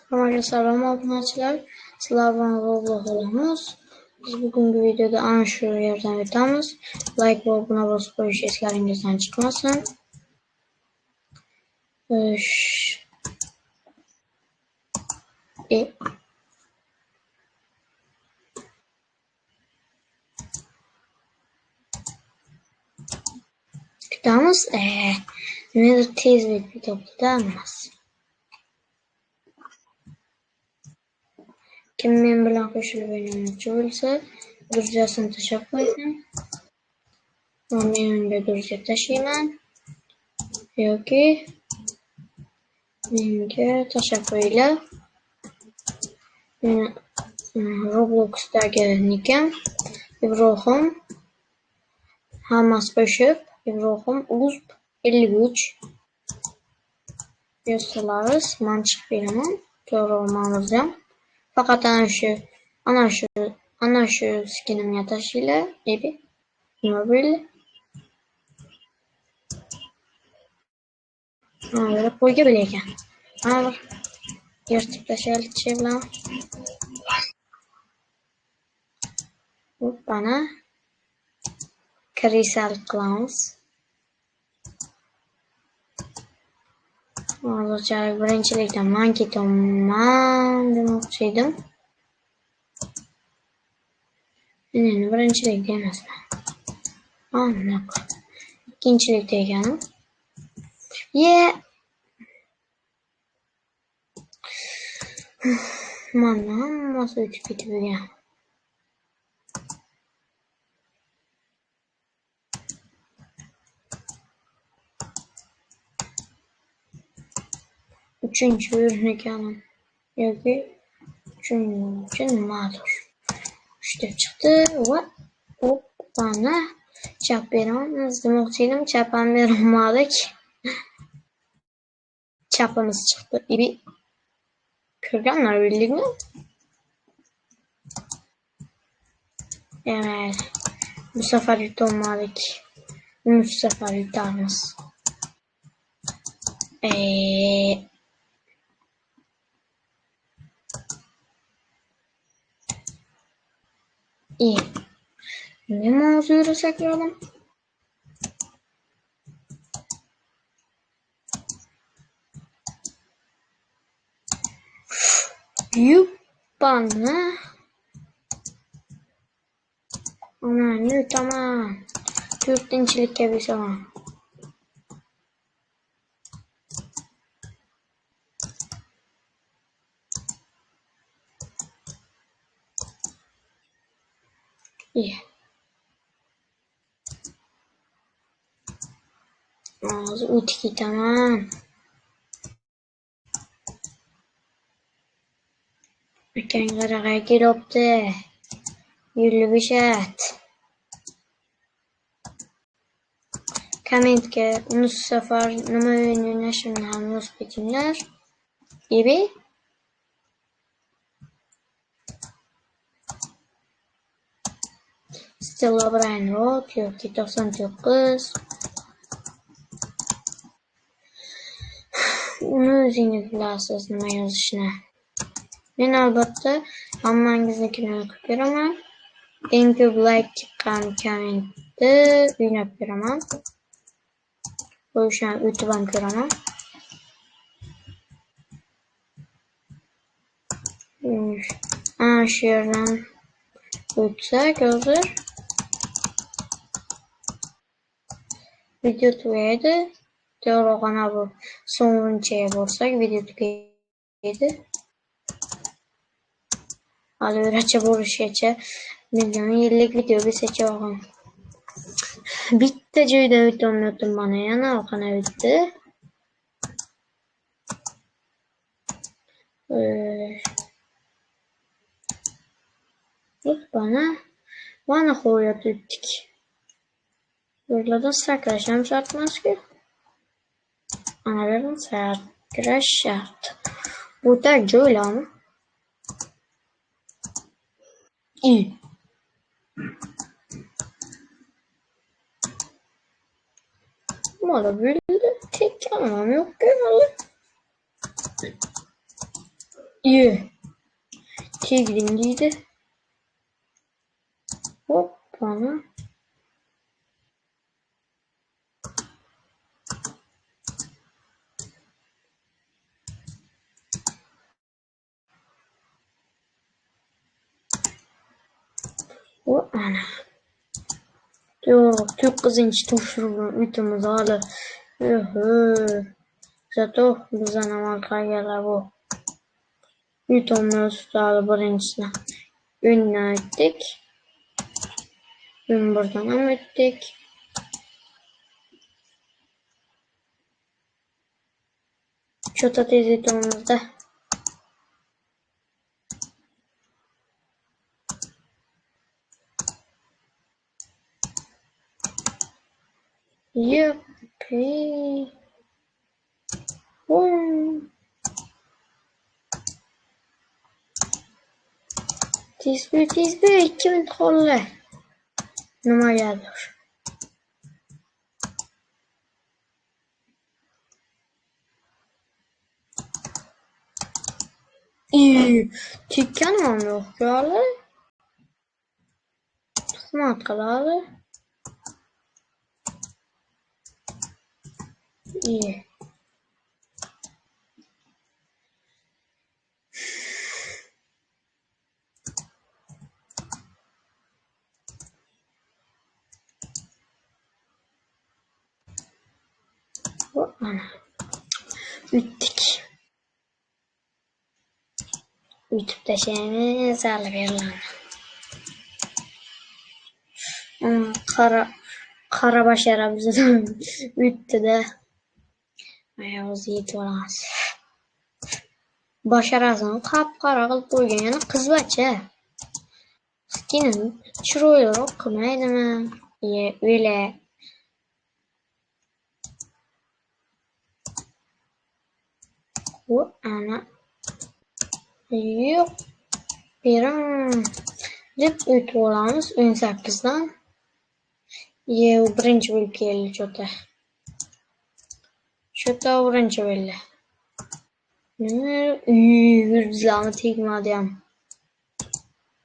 Hammaga salom obunachilar. Sizlar bilan Roblox olamiz. Biz bugungi videoda ana shu yerdan o'tamiz. Like va obuna bosib qo'yish eslaringizdan chiqmasin. Kutamiz. Nimadir tezlik kutamiz. Kim men bilan qo'shilib o'ynamoqchi bo'lsa, gurjasini tashlab qo'ysin. Men unga gurja tashlayman. Yoki menga tashlab qo'yinglar. Robloxdagi nikim Ibrohim. Hammasi qo'shib Ibrohim uz 53 yozsangiz men chiqib beraman. To'g'ri faqat ana shu skinimga tashlaylar dedi. Nima bo'ldi? Mana qo'yga bo'lar ekan. Mana yirtib tashlaychi bilan. Mana kristal qilamiz. Hozircha birinchilikdan men ketaman demoqchi edim. Endi birinchilikda emasman. Mana ikkinchilikda eganim. Mana hammasi o'tib ketib ekan. Uchinchi o'rin ekanim. Yoki uchinchi nimadir. Uchta chiqdi va mana chap beramiz demoqchi edim. Chap ham berolmadik. Chapimiz chiqdi. Ko'rganlar bildingmi? Bu safar yutolmadik. Bu safar yutamiz. Nima o'zira sakradim? Yuppana. Aman yutaman. 4-chilikka besaman. Hozir o'tib ketaman. Akang qarag'ay kelibdi. Yurli bishat. Kommentga uni safar nima o'yin o'ynashimni ham yozib ketinglar. Stella Brian Rock yoki 99. Uni o'zingiz bilasiz nima yozishni. Men albatta hammangiznikini o'qib beraman. Eng ko'p like chiqqan kommentni o'ynab beraman. O'sha o'tib ham ko'raman. Shu yerdan o'tsak hozir video tugaydi. To'g'ri bu so'nggiga bo'lsak video tugaydi. Hozircha bo'lishgacha million yillik video besacha olgan. Bitta joyda o'tolmayaptim mana yana qana o'tdi. Mana qo'yib o'tdik. Buralardan sakrash ham shart emas-ku. Ana yerdan sakrash shart. Bu tak joylarmi? Mana bo'ldi. Tekkanim yo'q-ku hali. Iyi. Tegdim deydi. Hop bana. Hop ana. Yok, 9-inchi topshiriqni uytimiz hali. Zато bizdan amal qilganlar bu. Uytimiz hali birinchisini o'yindan o'tdik. 11dan ham o'tdik. Что-то tez yetimizda. Yuppie. Tez bir 2 minut qoldi. Nimagadir. Tekkanim ham yo'q hali. Tuhmat qiladi. Hop ana. Ütdik. Ütib tashlaymiz hali beriladi. Qara bashara bizdan ütdi-da. Mana o'zi yetib olamiz. Basharasini qap-qora qilib qo'ygan, yana qizbacha. Skinini chiroyliroq qilmaydimi? O'yla. Hop ana. Yo'q. Beram deb o'tib olamiz 18dan. U birinchi bo'lib keldi cho'ta. Cho'ta birinchi bo'ldi. Yulduzlarni tegmadi ham.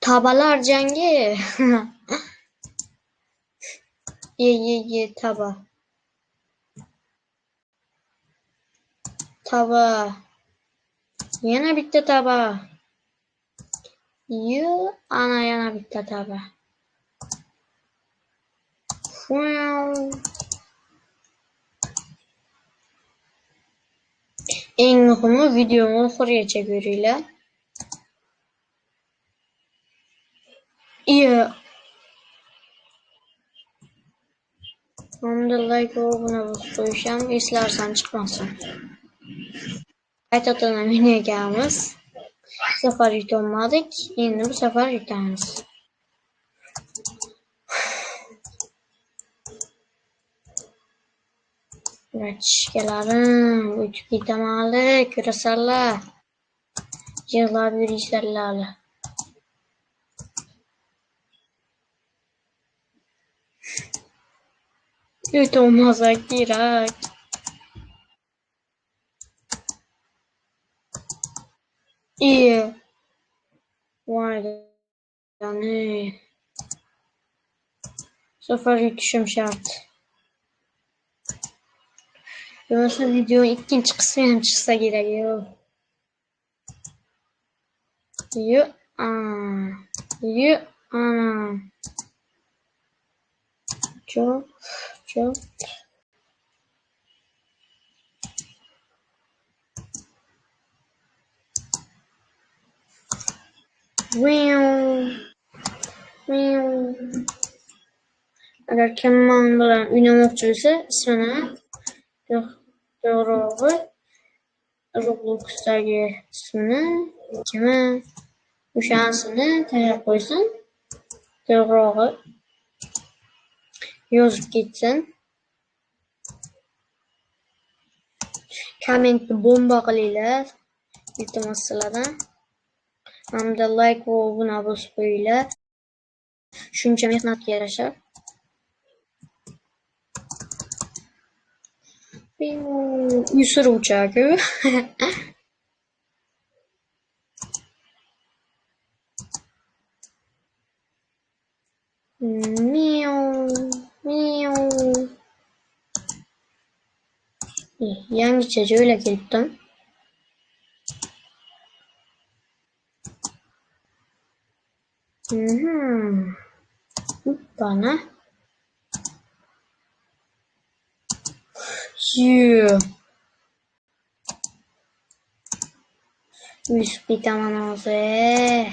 Tabalar jangi. Taba. Taba. Yana bitta taba. Ana yana bitta taba. Eng muhimi videoni oxirigacha ko'ringlar. Hamda like va obuna bosib qo'yish ham eslarsan chiqmasin. Qaytadan o'ynayganmiz. Bu safar yutolmadik. Endi bu safar yutamiz. Rachkalarim o'tib ketamanlar, ko'rasanlar. Yig'lab yurishsanlar. Yutolmasak kerak. Vayda. Safar yutishim shart. Yoksa video ikkinchi qismi ham chiqsa kerak. Çok. Agar kim men bilan o'ynamoqchi bo'lsa, ismini to'g'rirog'i Robloxdagi ismini kimi o'shanisini tayyor qo'ysin. To'g'rirog'i yozib ketsin. Kommentni bomba qilinglar. Iltimos sizlardan. Hamda like va obuna bosib qo'yinglar. Shuncha mehnatga yarasha. Uysuruvchi-ku. Miau, miau. Yangicha joyga keldim. Bana. Yusuf bitaman hozir.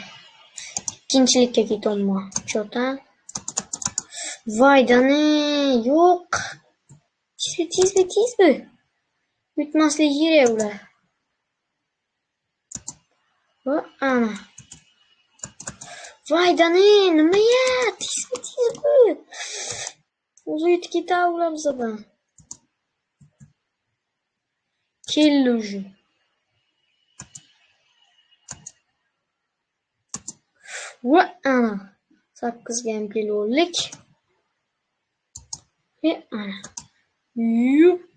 İkinchilikka ketolma. Cho'tan. Voydani yo'q. Tezmi. Yutmaslik kerak ular. Va ana. Voydani nima ya? Tezmi. O'zi yutib ketadi ular bizdan. Keldi уже. Va ana. 8 ga ham keldik. Ve ana. Yup.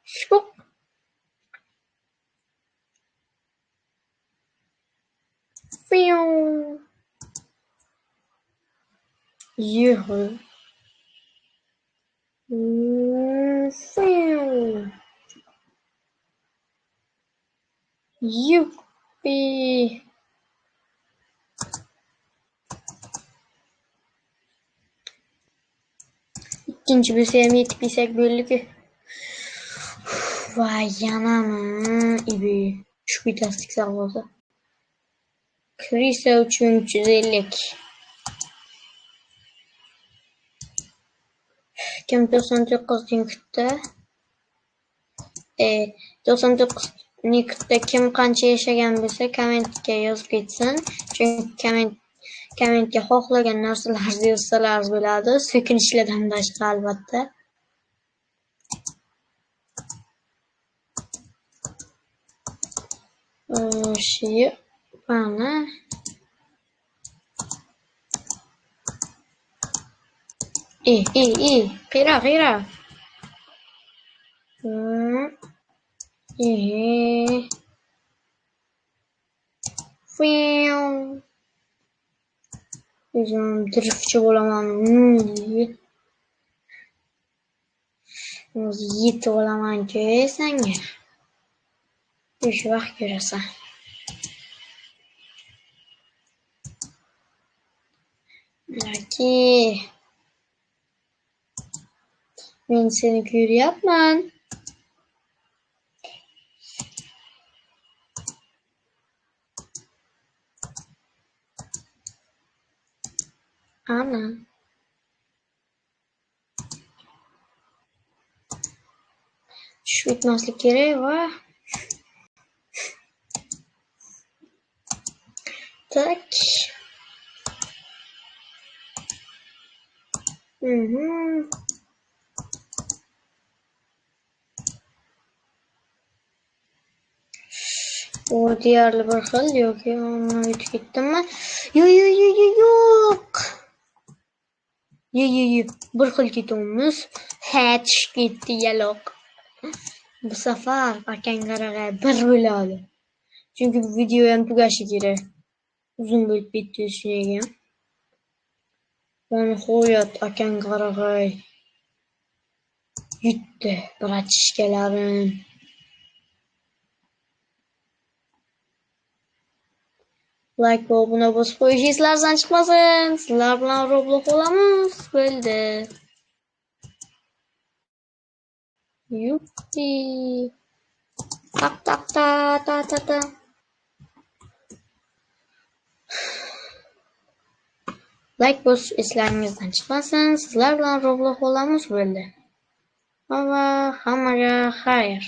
Şok. Yuhu. Yuppi. İkinci bir sevme yetip bilsek böylelikle. Vay yanamı ibi. Şu bir lastik sağladı. Krisa 350. Kim 99 linkte. 99 linkte kim qancha yashagan bo'lsa kommentga yozib ketsin. Chunki kommentga xohlagan narsalarni yozsalar bo'ladi. So'kinishlardan boshqa albatta. Şey bana iyi. Qira. O'zim driftchi bo'laman. O'zi yetib olaman-ku senga. Shu vaqt ko'rasan. Laki. Men seni ko'ryapman. Ana. Tushib ketmaslik kerak va tak. O deyarli bir xil yoki uni yutib ketdimmi? Yo'q. Bir xil ketamiz. Tushib ketdi yaloq. Bu safar akangaraga bir bo'ladi. Chunki bu video ham tugashi kerak. Uzun bo'lib ketdi shunga. Nihoyat akangaraga yutdi bratishkalarim. Like va obuna bosib qo'yish esingizdan chiqmasin. Sizlar bilan Roblox olamiz. Bo'ldi. Yuppi. Ta. Like bosish eslaringizdan chiqmasin. Sizlar bilan Roblox olamiz. Bo'ldi. Va hammaga xayr.